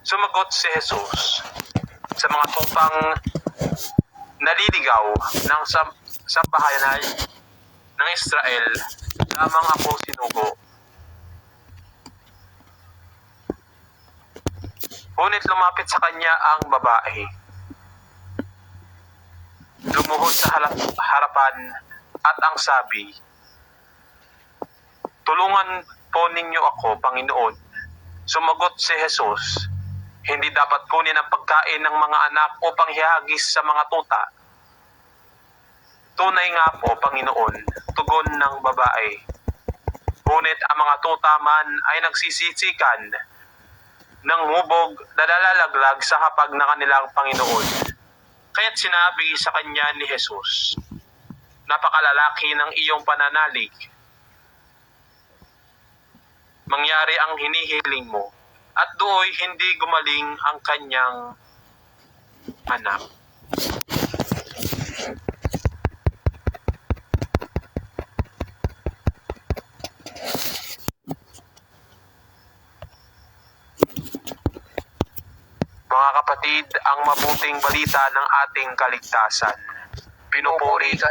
Sumagot si Jesus, sa mga tupang naliligaw ng sambahayan ng Israel, lamang ako sinugo. Ngunit lumapit sa kanya ang babae. Lumuhod sa harapan at ang sabi, "Tulungan po ninyo ako, Panginoon." Sumagot si Jesus, "Hindi dapat kunin ang pagkain ng mga anak upang ihagis sa mga tuta." "Tunay nga po, Panginoon," tugon ng babae. "Ngunit ang mga tuta man ay nagsisisikan ng hubog na nalalaglag sa hapag na kanilang Panginoon." Kaya't sinabi sa kanya ni Jesus, "Napakalalaki ng iyong pananalig. Mangyari ang hinihiling mo." At do'y hindi gumaling ang kanyang anak. Mga kapatid, ang mabuting balita ng ating kaligtasan. Pinupuri ka,